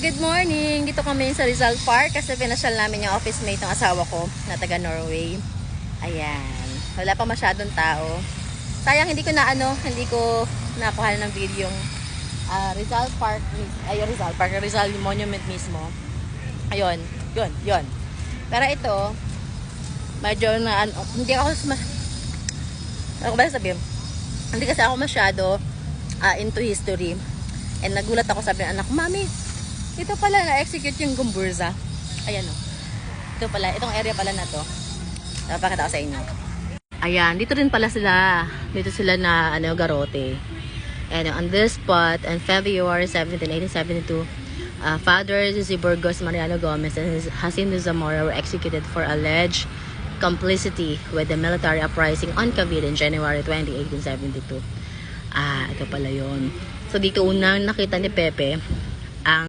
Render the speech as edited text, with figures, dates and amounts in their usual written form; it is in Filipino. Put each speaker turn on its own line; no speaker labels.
Good morning! Dito kami sa Rizal Park kasi pinasyal namin yung office mate ng asawa ko na taga Norway. Ayan. Wala pa masyadong tao. Sayang hindi ko nakuha ng video yung Rizal Park. Ay, Rizal Park. Rizal Monument mismo. Ayun. Yun. Pero ito, medyo na hindi kasi ako masyado into history. And nagulat ako, sabi ng anak ko, Mami, ito pala na-execute yung Gumburza. Ayan o. Ito pala, itong area pala na to. Napakita ko sa inyo. Ayan, dito rin pala sila. Dito sila na garote. And on this spot, on February 17, 1872, Father Jose Burgos Mariano Gomez and Jacinto Zamora were executed for alleged complicity with the military uprising on Cavite in January 20, 1872. Ito pala yun. So dito unang nakita ni Pepe ang